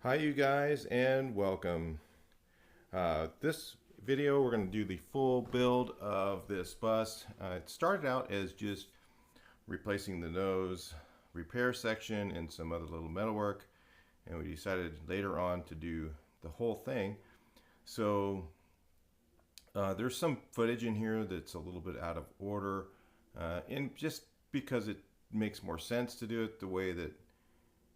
Hi you guys and welcome. This video we're going to do the full build of this bus. It started out as just replacing the nose repair section and some other little metalwork, and we decided later on to do the whole thing. So there's some footage in here that's a little bit out of order, and just because it makes more sense to do it the way that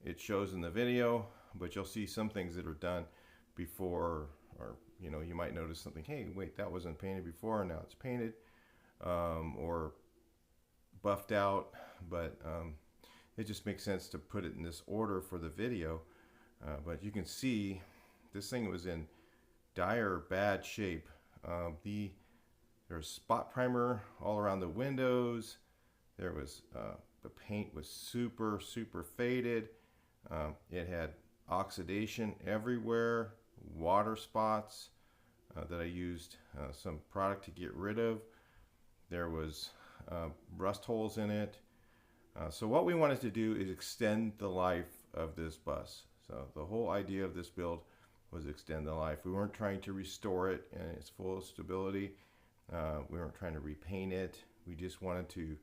it shows in the video, but you'll see some things that are done before, or you might notice something, hey wait, that wasn't painted before and now it's painted, or buffed out, but it just makes sense to put it in this order for the video. But you can see this thing was in dire bad shape. There's spot primer all around the windows. There was the paint was super faded. It had oxidation everywhere, water spots that I used some product to get rid of. There was rust holes in it. So what we wanted to do is extend the life of this bus. So the whole idea of this build was extend the life. We weren't trying to restore it in its full stability. We weren't trying to repaint it. We just wanted to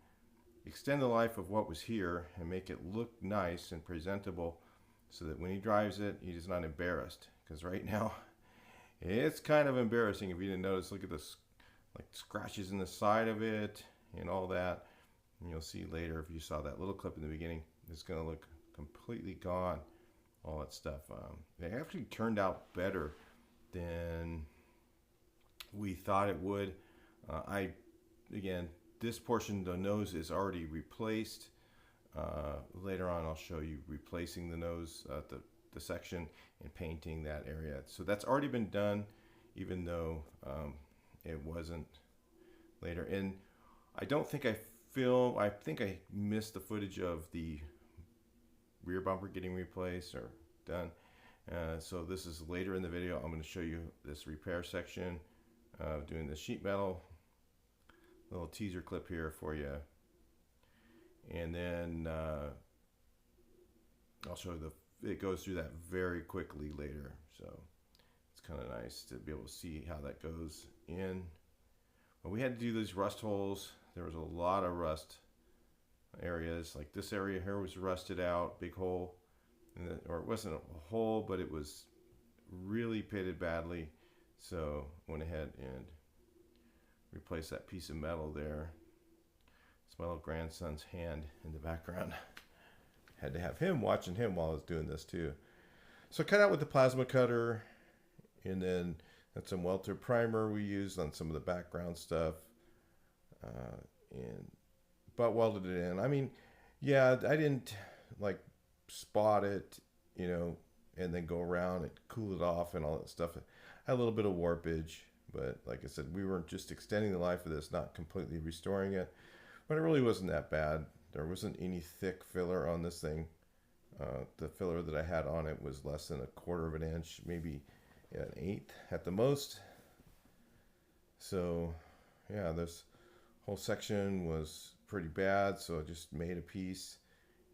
extend the life of what was here and make it look nice and presentable, so that when he drives it, he's not embarrassed. Because right now, it's kind of embarrassing if you didn't notice. Look at this, like scratches in the side of it and all that. And you'll see later, if you saw that little clip in the beginning, it's going to look completely gone. All that stuff. It actually turned out better than we thought it would. Again, this portion, the nose is already replaced. Later on I'll show you replacing the nose, the section, and painting that area. So that's already been done, even though it wasn't later. And I don't think I think I missed the footage of the rear bumper getting replaced or done. So this is later in the video. I'm going to show you this repair section, doing the sheet metal. Little teaser clip here for you. And then I'll show you it goes through that very quickly later. So it's kind of nice to be able to see how that goes in. But we had to do these rust holes. There was a lot of rust areas. Like this area here was rusted out, big hole. Or it wasn't a hole, but it was really pitted badly. So went ahead and replaced that piece of metal there. It's my little grandson's hand in the background. Had to have him watching him while I was doing this too. So cut out with the plasma cutter, and then that's some welter primer we used on some of the background stuff, and butt welded it in. I mean, yeah, I didn't like spot it, and then go around and cool it off and all that stuff. I had a little bit of warpage, but like I said, we weren't just extending the life of this, not completely restoring it. But it really wasn't that bad. There wasn't any thick filler on this thing. The filler that I had on it was less than 1/4 of an inch, maybe an 1/8 at the most. So yeah, this whole section was pretty bad, so I just made a piece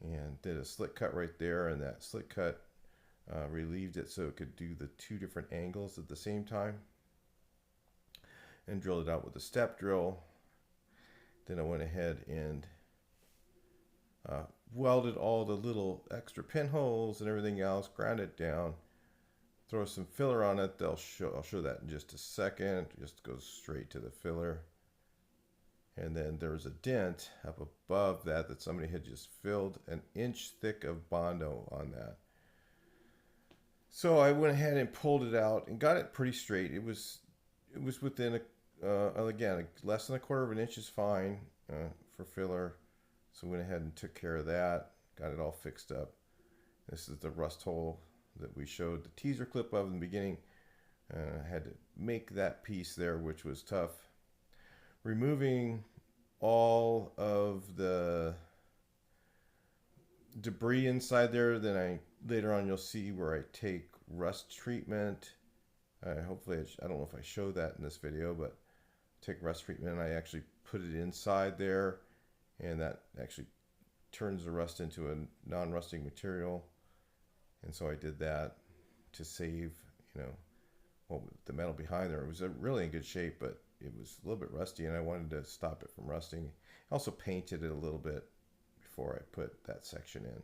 and did a slit cut right there, and that slit cut relieved it so it could do the 2 different angles at the same time, and drilled it out with a step drill. Then I went ahead and welded all the little extra pinholes and everything else, ground it down, throw some filler on it. I'll show that in just a second. It just goes straight to the filler. And then there was a dent up above that somebody had just filled 1 inch thick of Bondo on that. So I went ahead and pulled it out and got it pretty straight. It was within again, less than 1/4 of an inch is fine for filler. So went ahead and took care of that, got it all fixed up. This is the rust hole that we showed the teaser clip of in the beginning. I had to make that piece there, which was tough. Removing all of the debris inside there. Then later on you'll see where I take rust treatment. Hopefully, I don't know if I show that in this video, but take rust treatment, and I actually put it inside there, and that actually turns the rust into a non-rusting material. And so I did that. to save, you know, well, the metal behind there. It was really in good shape, but it was a little bit rusty, and I wanted to stop it from rusting. I also painted it a little bit before I put that section in.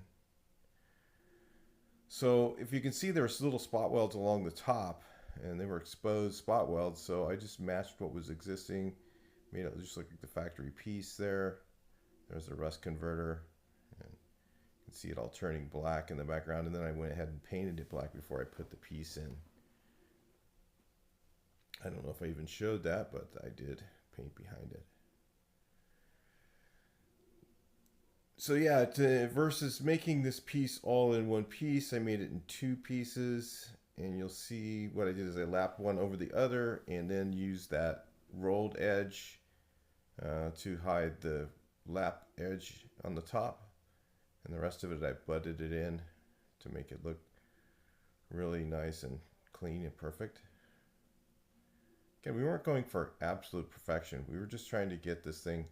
So if you can see, there's little spot welds along the top, and they were exposed spot welds, so I just matched what was existing, made it just like the factory piece there. There's the rust converter, and you can see it all turning black in the background, and then I went ahead and painted it black before I put the piece in. I don't know if I even showed that, but I did paint behind it. So yeah, versus making this piece all in one piece, I made it in two pieces, and you'll see what I did is I lapped one over the other and then used that rolled edge to hide the lap edge on the top, and the rest of it I butted it in to make it look really nice and clean and perfect. Again, we weren't going for absolute perfection. We were just trying to get this thing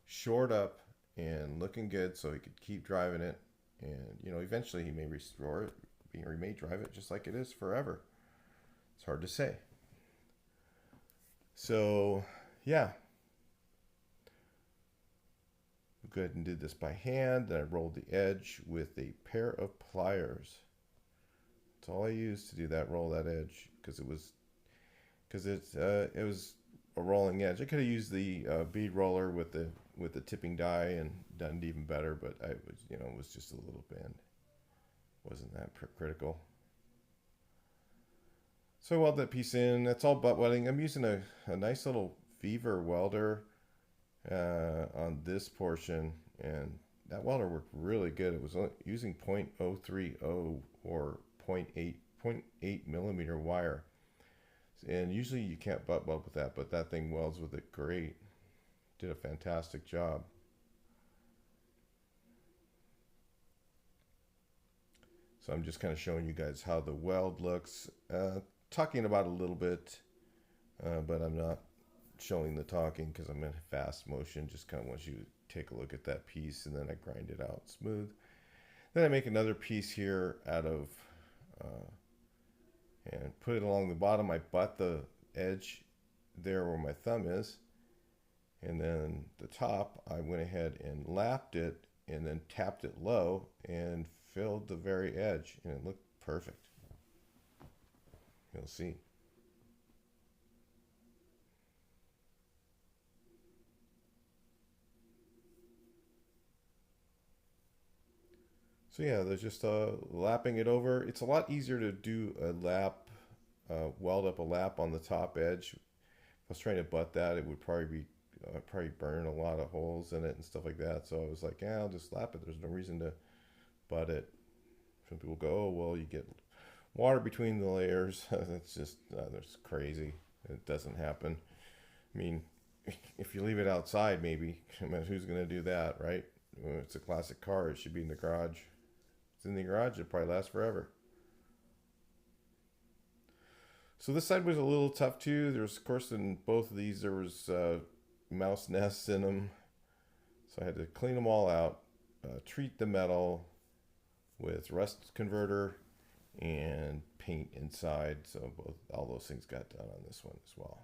shored up and looking good so he could keep driving it, and you know, eventually he may restore it, or he may drive it just like it is forever. It's hard to say. So yeah, go ahead and did this by hand. Then I rolled the edge with a pair of pliers. That's all I used to do that, roll that edge, because it was a rolling edge. I could have used the bead roller with the tipping die and done it even better, but I was, you know, it was just a little bend. Wasn't that critical. So I weld that piece in. That's all butt welding. I'm using a nice little Fever welder on this portion, and that welder worked really good. It was using 0.030 or 0.8 millimeter wire. And usually you can't butt weld with that, but that thing welds with it great. Did a fantastic job. So I'm just kind of showing you guys how the weld looks, talking about it a little bit, but I'm not showing the talking because I'm in fast motion. Just kind of want you to take a look at that piece, and then I grind it out smooth. Then I make another piece here out of and put it along the bottom. I butt the edge there where my thumb is, and then the top I went ahead and lapped it and then tapped it low and filled the very edge, and it looked perfect. You'll see. So yeah, there's just lapping it over. It's a lot easier to do a lap, weld up a lap on the top edge. If I was trying to butt that, it would probably burn a lot of holes in it and stuff like that. So I was like, yeah, I'll just lap it. There's no reason to butt it. Some people go, oh, well, you get water between the layers. That's just, that's crazy. It doesn't happen. I mean, if you leave it outside, maybe. I mean, who's going to do that, right? When it's a classic car, it should be in the garage. If it's in the garage, it probably lasts forever. So this side was a little tough too. There's, of course, in both of these, there was mouse nests in them. So I had to clean them all out, treat the metal with rust converter and paint inside. So all those things got done on this one as well.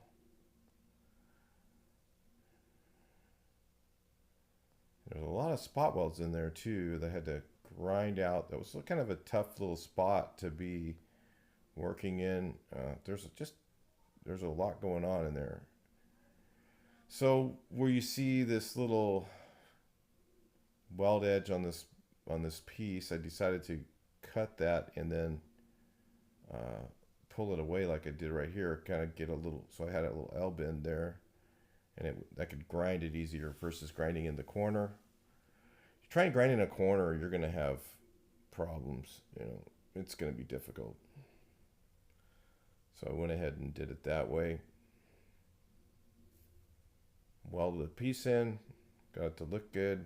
There's a lot of spot welds in there too that I had to grind out. That was kind of a tough little spot to be working in. There's a lot going on in there. So where you see this little weld edge on this piece, I decided to cut that and then pull it away like I did right here. Kind of get a little, so I had a little L bend there, and I could grind it easier versus grinding in the corner. If you try and grind in a corner, you're going to have problems. You know, it's going to be difficult. So I went ahead and did it that way. Welded the piece in, got it to look good,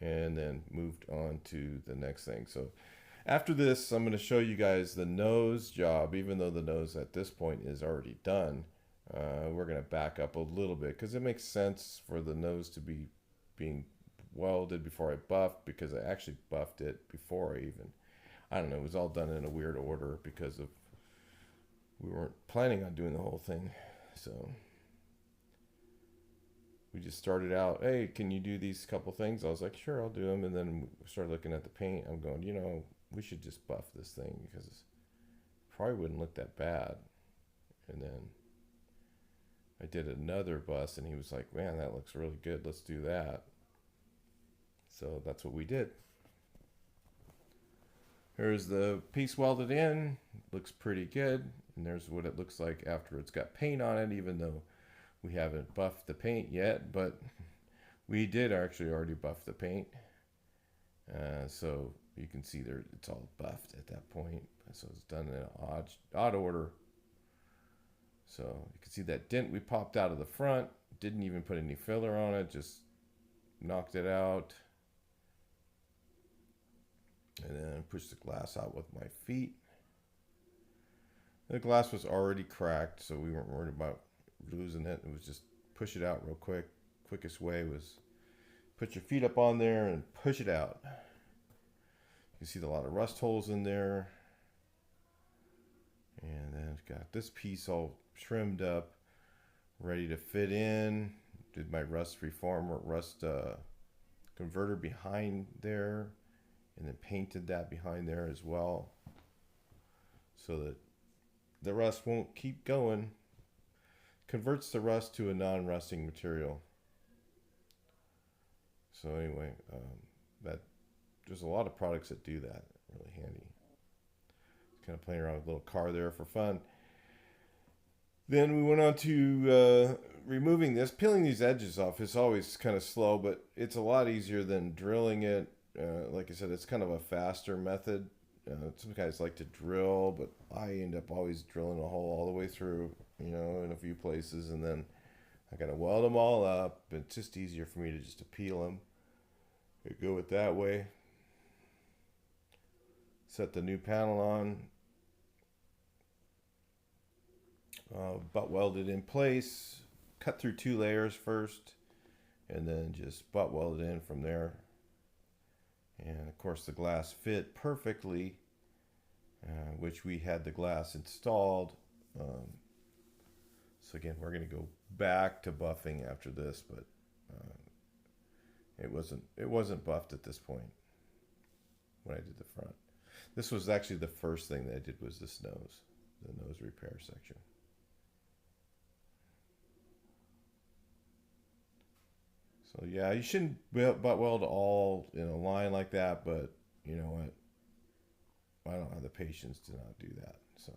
and then moved on to the next thing. So after this, I'm going to show you guys the nose job. Even though the nose at this point is already done, we're going to back up a little bit because it makes sense for the nose to be being welded before I buffed, because I actually buffed it before I even I don't know, it was all done in a weird order because of we weren't planning on doing the whole thing. So we just started out, hey, can you do these couple things? I was like, sure, I'll do them. And then we started looking at the paint. I'm going, we should just buff this thing because it probably wouldn't look that bad. And then I did another bus and he was like, man, that looks really good. Let's do that. So that's what we did. Here's the piece welded in. Looks pretty good. And there's what it looks like after it's got paint on it, even though we haven't buffed the paint yet. But we did actually already buff the paint. So you can see there it's all buffed at that point. So it's done in an odd order. So you can see that dent we popped out of the front. Didn't even put any filler on it. Just knocked it out. And then pushed the glass out with my feet. The glass was already cracked, so we weren't worried about losing it. It was just push it out real quick. Quickest way was put your feet up on there and push it out. You can see a lot of rust holes in there. And then I've got this piece all trimmed up, ready to fit in. Did my rust converter behind there. And then painted that behind there as well so that the rust won't keep going. Converts the rust to a non-rusting material. So anyway, there's a lot of products that do that. Really handy. Kind of playing around with a little car there for fun. Then we went on to removing this. Peeling these edges off is always kind of slow, but it's a lot easier than drilling it. Like I said, it's kind of a faster method. Some guys like to drill, but I end up always drilling a hole all the way through, in a few places, and then I gotta weld them all up. It's just easier for me to just peel them. I go it that way. Set the new panel on. Butt weld it in place. Cut through 2 layers first, and then just butt weld it in from there. And of course the glass fit perfectly, which we had the glass installed. So again, we're going to go back to buffing after this, but it wasn't buffed at this point when I did the front. This was actually the first thing that I did was the nose repair section. So yeah, you shouldn't butt weld all in a line like that, but you know what? I don't have the patience to not do that. So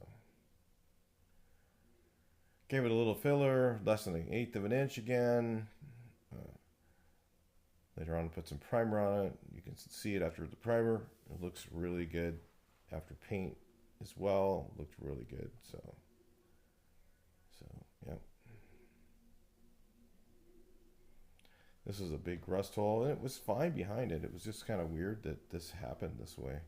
gave it a little filler, less than 1/8 of an inch again. Later on, put some primer on it. You can see it after the primer. It looks really good. After paint as well, looked really good. So yeah. This was a big rust hole, and it was fine behind it. It was just kind of weird that this happened this way.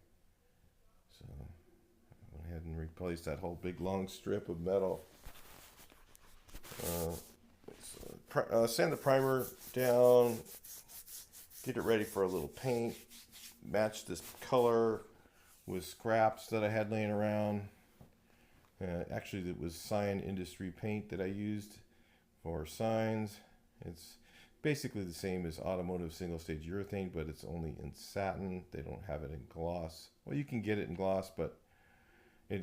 So I went ahead and replaced that whole big long strip of metal. Sand the primer down, get it ready for a little paint. Match this color with scraps that I had laying around. Actually, it was Sign Industry paint that I used for signs. It's basically the same as automotive single-stage urethane, but it's only in satin. They don't have it in gloss. Well, you can get it in gloss, but it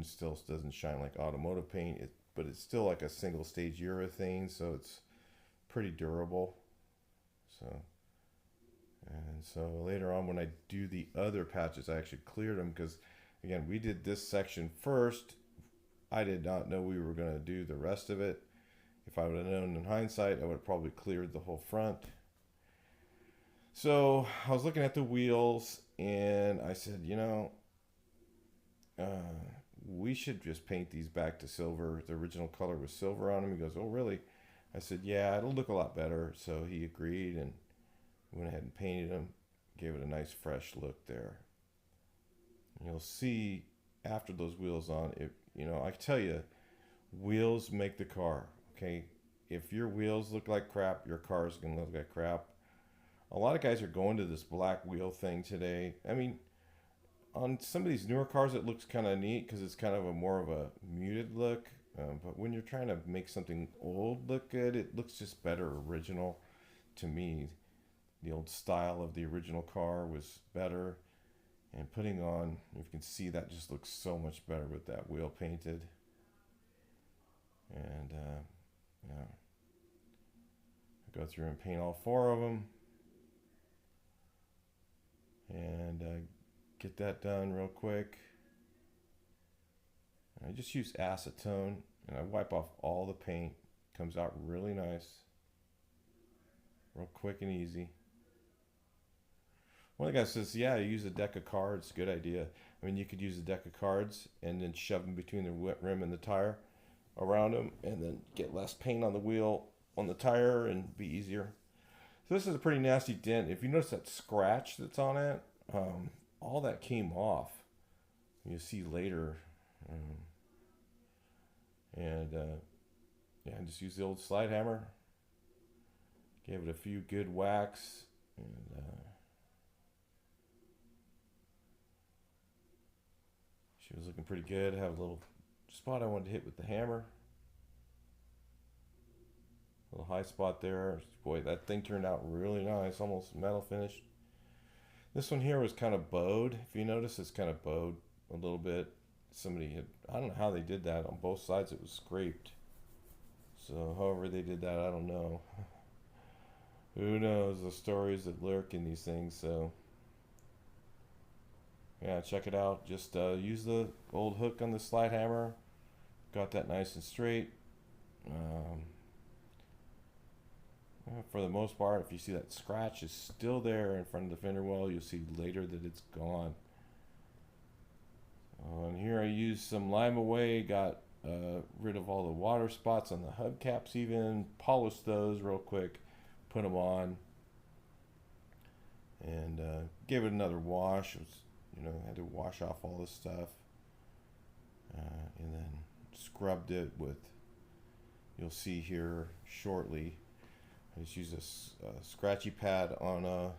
still doesn't shine like automotive paint. But it's still like a single-stage urethane, so it's pretty durable. So later on, when I do the other patches, I actually cleared them because, again, we did this section first. I did not know we were going to do the rest of it. If I would have known in hindsight, I would have probably cleared the whole front. So I was looking at the wheels, and I said, we should just paint these back to silver. The original color was silver on them. He goes, oh, really? I said, yeah, it'll look a lot better. So he agreed, and went ahead and painted them. Gave it a nice fresh look there. And you'll see after those wheels on, I tell you, wheels make the car. Okay, if your wheels look like crap, your car is going to look like crap. A lot of guys are going to this black wheel thing today. I mean, On some of these newer cars, it looks kind of neat because it's kind of a more of a muted look. But when you're trying to make something old look good, it looks just better original to me. The old style of the original car was better. And putting on, you can see that just looks so much better with that wheel painted. And yeah, I go through and paint all 4 of them. And get that done real quick. I just use acetone and I wipe off all the paint. Comes out really nice. Real quick and easy. One of the guys says, yeah, use a deck of cards. Good idea. I mean, you could use a deck of cards and then shove them between the rim and the tire around them and then get less paint on the wheel on the tire and be easier. So this is a pretty nasty dent. If you notice that scratch that's on it, all that came off. You'll see later. Yeah, just use the old slide hammer. Gave it a few good whacks. And she was looking pretty good. Have a little spot I wanted to hit with the hammer. A little high spot there. Boy, that thing turned out really nice. Almost metal finish. This one here was kind of bowed. If you notice, it's kind of bowed a little bit. Somebody had, I don't know how they did that. On both sides it was scraped. So however they did that, I don't know. Who knows the stories that lurk in these things. So yeah, check it out. Just use the old hook on the slide hammer. Got that nice and straight. For the most part, if you see that scratch is still there in front of the fender well, you'll see later that it's gone. And here I used some lime away, got rid of all the water spots on the hubcaps even, polished those real quick, put them on, and gave it another wash. It was, had to wash off all this stuff, and then scrubbed it with, you'll see here shortly, I just used a scratchy pad on a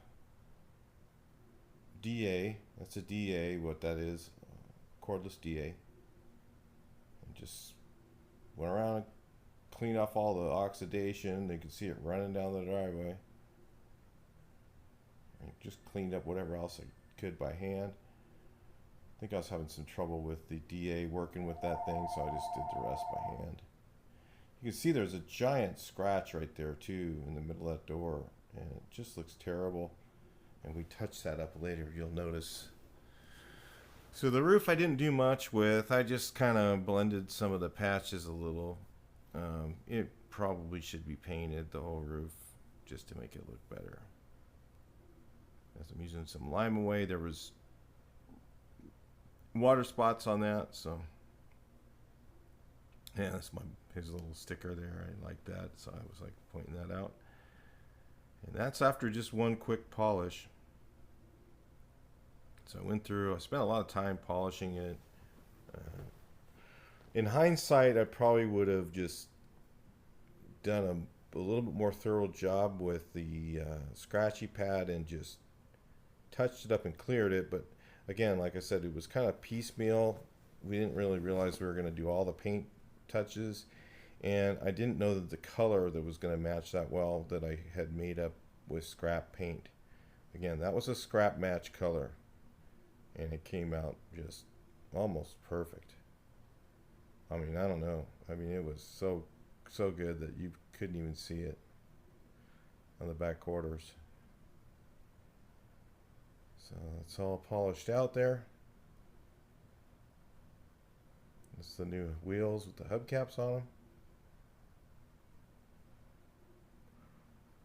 DA. That's a DA, what that is, cordless DA. And just went around and cleaned off all the oxidation. You can see it running down the driveway. And just cleaned up whatever else I could by hand. I think I was having some trouble with the DA working with that thing, so I just did the rest by hand. You can see there's a giant scratch right there too in the middle of that door, and it just looks terrible. And we touch that up later, you'll notice. So the roof I didn't do much with. I just kind of blended some of the patches a little. It probably should be painted, the whole roof, just to make it look better. As I'm using some lime away, there was water spots on that, so yeah, that's his little sticker there. I like that, so I was like pointing that out. And that's after just one quick polish. So I went through, I spent a lot of time polishing it. In hindsight, I probably would have just done a little bit more thorough job with the scratchy pad and just touched it up and cleared it. But again, like I said, it was kind of piecemeal. We didn't really realize we were going to do all the paint touches, and I didn't know that the color that was going to match that well that I had made up with scrap paint. Again, that was a scrap match color, and it came out just almost perfect. I mean, I don't know. I mean, it was so good that you couldn't even see it on the back quarters. So it's all polished out there. It's the new wheels with the hubcaps on them.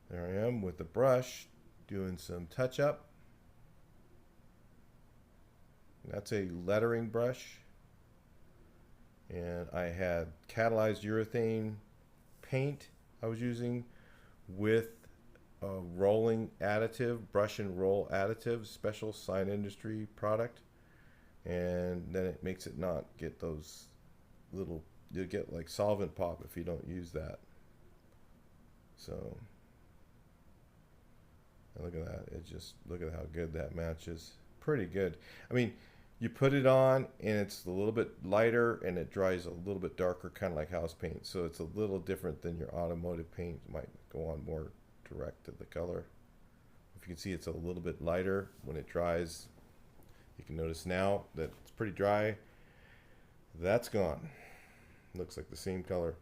There I am with the brush doing some touch up. That's a lettering brush. And I had catalyzed urethane paint I was using with a rolling additive, brush and roll additive, special Sign Industry product. And then it makes it not get those little, you'll get like solvent pop if you don't use that. So look at that. It just, look at how good that matches. Pretty good. I mean, You put it on and it's a little bit lighter and it dries a little bit darker, kind of like house paint. So it's a little different than your automotive paint. It might go on more direct to the color. If you can see, it's a little bit lighter when it dries. You can notice now that it's pretty dry. That's gone. Looks like the same color.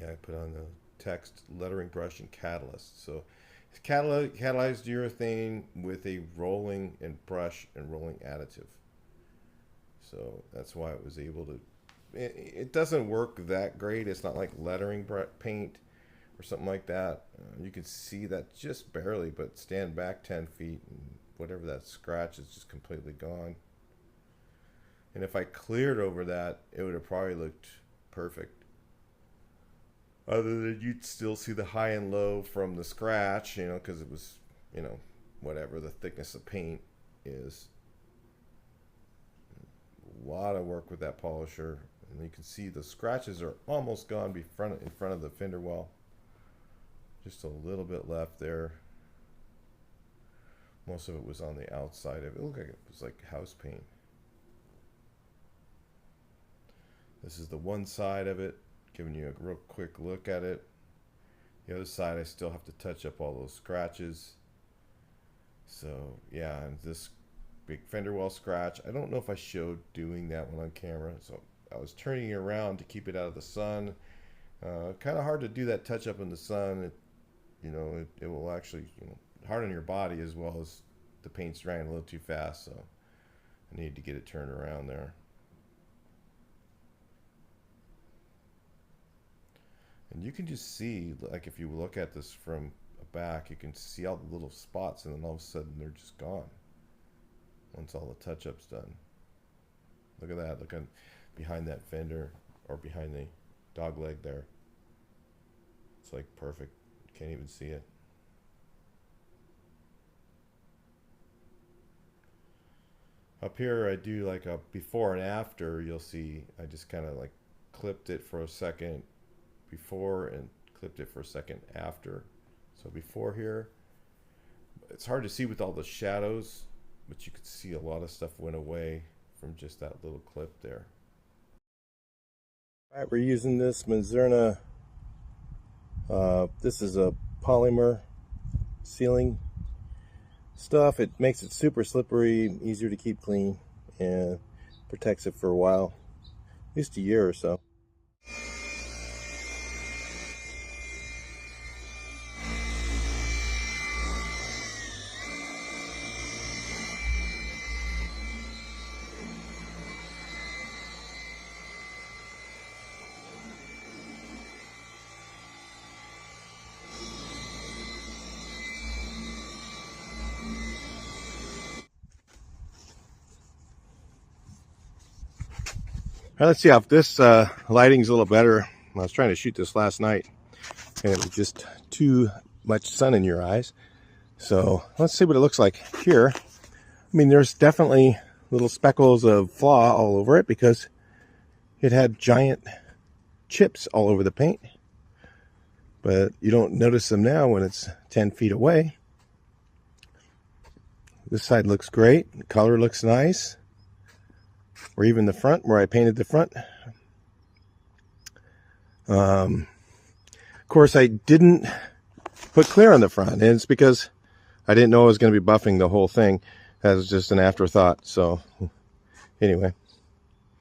Yeah, I put on the text, lettering brush, and catalyst. So it's catalyzed urethane with a rolling and brush and rolling additive. So that's why it was able to. It doesn't work that great. It's not like lettering paint or something like that. You can see that just barely, but stand back 10 feet and whatever that scratch is just completely gone. And if I cleared over that, it would have probably looked perfect. Other than you'd still see the high and low from the scratch, you know, because it was, you know, whatever the thickness of paint is. A lot of work with that polisher. And you can see the scratches are almost gone in front of the fender well. Just a little bit left there. Most of it was on the outside of it. It looked like it was like house paint. This is the one side of it, giving you a real quick look at it. The other side, I still have to touch up all those scratches. So yeah, and this big fender well scratch, I don't know if I showed doing that one on camera. So I was turning it around to keep it out of the sun. Kind of hard to do that touch up in the sun. It will actually, hard on your body as well as the paint's drying a little too fast. So I need to get it turned around there. And you can just see, like if you look at this from back, you can see all the little spots, and then all of a sudden they're just gone once all the touch-up's done. Look at that. Look on behind that fender, or behind the dog leg there. It's like perfect. You can't even see it. Up here I do like a before and after. You'll see I just kind of like clipped it for a second before and clipped it for a second after. So before here, it's hard to see with all the shadows, but you could see a lot of stuff went away from just that little clip there. All right, we're using this Mazerna. This is a polymer sealing stuff. It makes it super slippery, easier to keep clean, and protects it for a while, at least a year or so. All right, let's see if this lighting's a little better. I was trying to shoot this last night, and it was just too much sun in your eyes. So let's see what it looks like here. I mean, there's definitely little speckles of flaw all over it because it had giant chips all over the paint. But you don't notice them now when it's 10 feet away. This side looks great. The color looks nice. Or even the front, where I painted the front. Of course, I didn't put clear on the front, and it's because I didn't know I was going to be buffing the whole thing. That was just an afterthought. So anyway,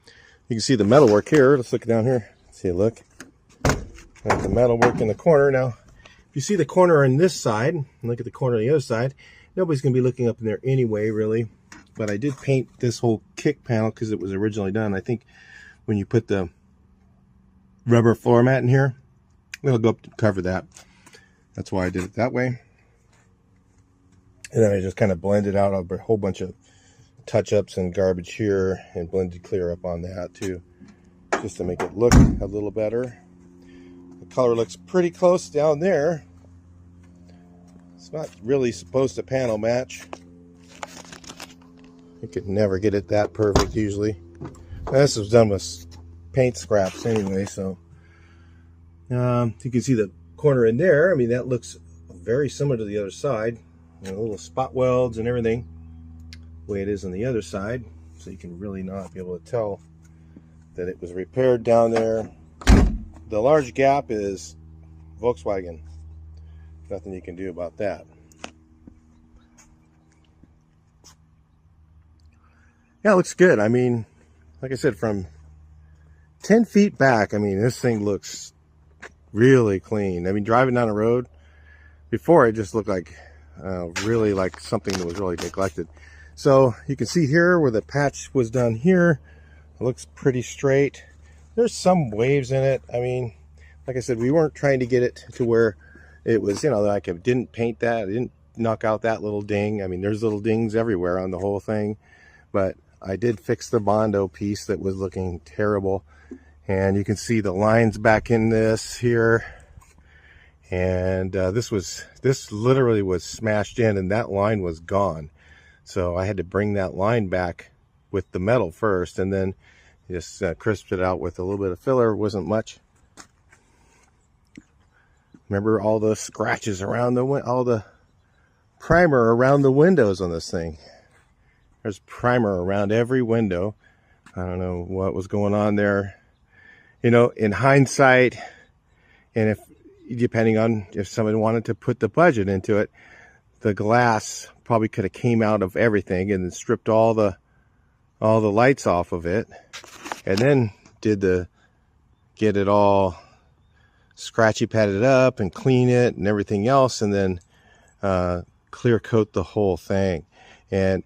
you can see the metalwork here. Let's look down here. See a look. There's the metalwork in the corner. Now, if you see the corner on this side, and look at the corner on the other side, nobody's going to be looking up in there anyway, really. But I did paint this whole kick panel because it was originally done. I think when you put the rubber floor mat in here, it'll go up to cover that. That's why I did it that way. And then I just kind of blended out a whole bunch of touch-ups and garbage here and blended clear up on that too, just to make it look a little better. The color looks pretty close down there. It's not really supposed to panel match. You could never get it that perfect usually. Now, this was done with paint scraps anyway, so you can see the corner in there. I mean, that looks very similar to the other side. Little spot welds and everything, the way it is on the other side. So you can really not be able to tell that it was repaired down there. The large gap is Volkswagen. Nothing you can do about that. Yeah, it looks good. I mean, like I said, from 10 feet back, I mean, this thing looks really clean. I mean, driving down the road, before it just looked like, really like something that was really neglected. So you can see here where the patch was done here, it looks pretty straight. There's some waves in it. I mean, like I said, we weren't trying to get it to where it was, you know, like I didn't paint that, I didn't knock out that little ding. I mean, there's little dings everywhere on the whole thing, but I did fix the Bondo piece that was looking terrible. And you can see the lines back in this here. And this literally was smashed in, and that line was gone. So I had to bring that line back with the metal first, and then just crisped it out with a little bit of filler. It wasn't much. Remember all the scratches around all the primer around the windows on this thing. There's primer around every window. I don't know what was going on there. You know, in hindsight, and depending on if someone wanted to put the budget into it, the glass probably could have came out of everything and then stripped all the lights off of it, and then get it all scratchy padded up and clean it and everything else, and then clear coat the whole thing. And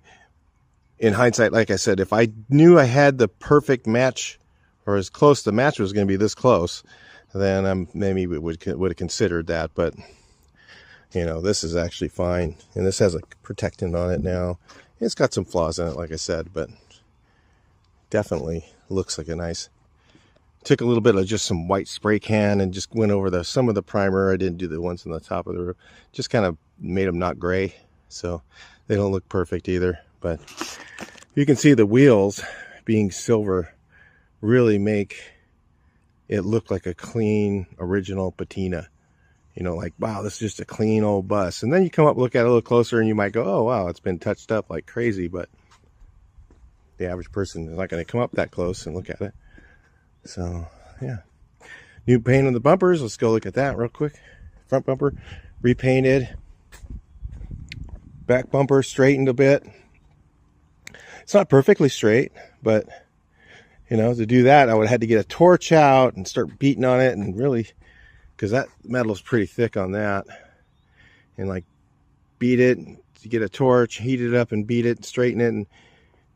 in hindsight, like I said, if I knew I had the perfect match, or as close to the match was going to be this close, then maybe would have considered that. But you know, this is actually fine, and this has a protectant on it now. It's got some flaws in it, like I said, but definitely looks like a nice. Took a little bit of just some white spray can and just went over some of the primer. I didn't do the ones on the top of the roof. Just kind of made them not gray, so they don't look perfect either. But you can see the wheels being silver really make it look like a clean original Patina. You know, like, wow, this is just a clean old bus. And then you come up, look at it a little closer, and you might go, oh wow, it's been touched up like crazy. But the average person is not going to come up that close and look at it. So yeah, new paint on the bumpers. Let's go look at that real quick. Front bumper repainted, back bumper straightened a bit. It's not perfectly straight, but you know, to do that I would have had to get a torch out and start beating on it, and really, because that metal is pretty thick on that, and like beat it to get a torch, heat it up and beat it, straighten it, and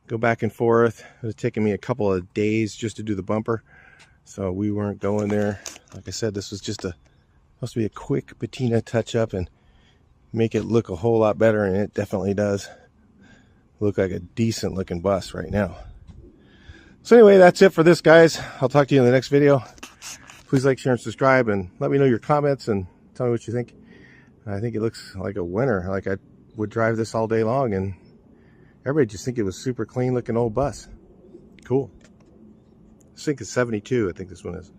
go back and forth. It was taking me a couple of days just to do the bumper, so we weren't going there. Like I said, this was just supposed to be a quick patina touch up and make it look a whole lot better, and it definitely does look like a decent looking bus right now. So anyway, that's it for this, guys. I'll talk to you in the next video. Please like, share, and subscribe, and let me know your comments and tell me what you think. I think it looks like a winner. Like I would drive this all day long, and everybody just think it was super clean looking old bus. Cool. This thing is 72, I think this one is.